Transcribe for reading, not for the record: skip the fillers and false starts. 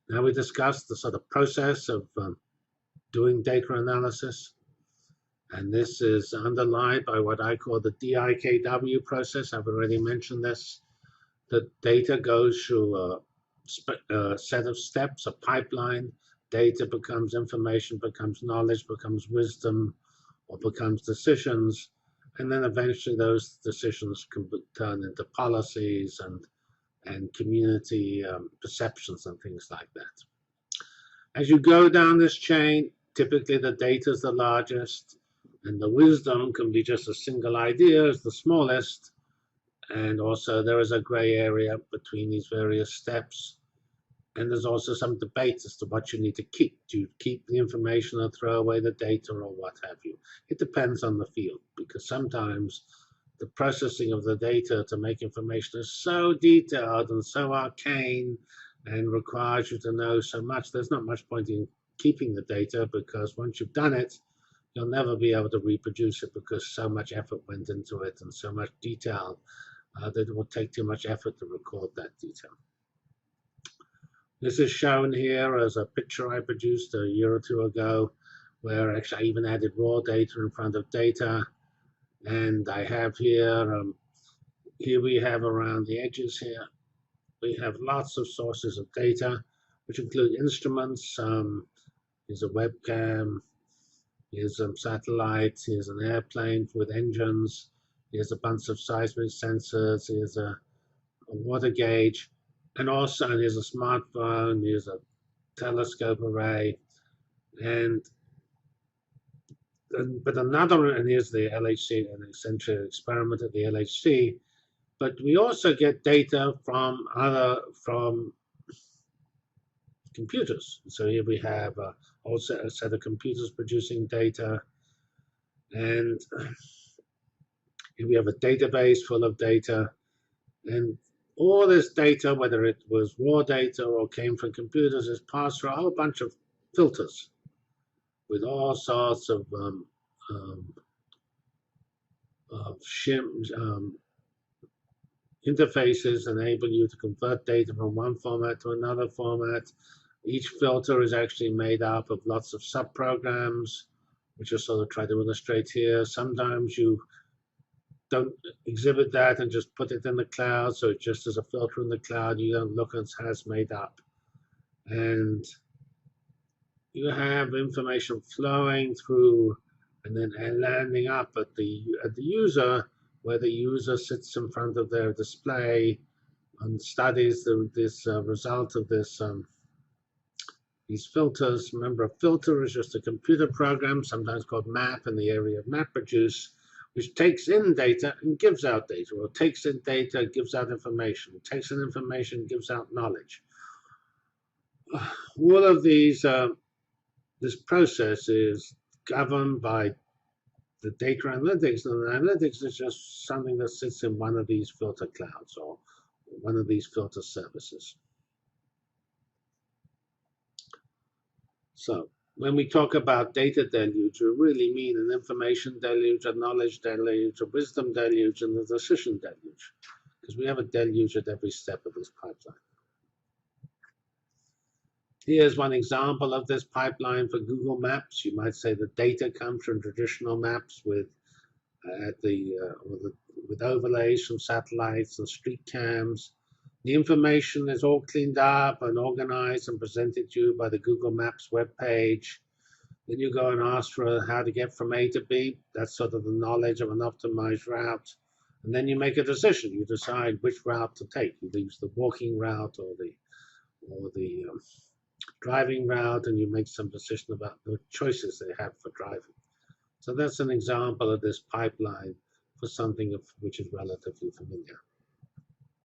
Now we discussed the sort of process of doing data analysis. And this is underlined by what I call the DIKW process. I've already mentioned this. The data goes through a set of steps, a pipeline. Data becomes information, becomes knowledge, becomes wisdom, or becomes decisions. And then eventually those decisions can be turned into policies and community perceptions and things like that. As you go down this chain, typically the data is the largest, and the wisdom can be just a single idea as the smallest. And also there is a gray area between these various steps. And there's also some debate as to what you need to keep. Do you keep the information or throw away the data or what have you? It depends on the field, because sometimes the processing of the data to make information is so detailed and so arcane and requires you to know so much. There's not much point in keeping the data, because once you've done it, you'll never be able to reproduce it, because so much effort went into it and so much detail that it will take too much effort to record that detail. This is shown here as a picture I produced a year or two ago, where actually I even added raw data in front of data. And I have here, here we have around the edges here, we have lots of sources of data, which include instruments. Here's a webcam, here's some satellites, here's an airplane with engines, here's a bunch of seismic sensors, here's a water gauge, and also here's a smartphone, here's a telescope array, but another, and here's the LHC, an eccentric experiment at the LHC. But we also get data from computers. So here we have also a set of computers producing data, and here we have a database full of data, and all this data, whether it was raw data or came from computers, is passed through a whole bunch of filters with all sorts of interfaces enable you to convert data from one format to another format. Each filter is actually made up of lots of subprograms, which I sort of try to illustrate here. Sometimes you don't exhibit that and just put it in the cloud, so it just as a filter in the cloud, you don't look at how it's made up. And you have information flowing through and then landing up at the user, where the user sits in front of their display and studies this result of this these filters. Remember, a filter is just a computer program, sometimes called map in the area of MapReduce, which takes in data and gives out data, or takes in data, gives out information, takes in information, gives out knowledge. All of these, this process is governed by the data analytics, and the analytics is just something that sits in one of these filter clouds or one of these filter services. So when we talk about data deluge, we really mean an information deluge, a knowledge deluge, a wisdom deluge, and a decision deluge, because we have a deluge at every step of this pipeline. Here's one example of this pipeline for Google Maps. You might say the data comes from traditional maps with with overlays from satellites and street cams. The information is all cleaned up and organized and presented to you by the Google Maps webpage. Then you go and ask for how to get from A to B. That's sort of the knowledge of an optimized route. And then you make a decision. You decide which route to take. You use the walking route or the driving route, and you make some decision about the choices they have for driving. So that's an example of this pipeline for something which is relatively familiar.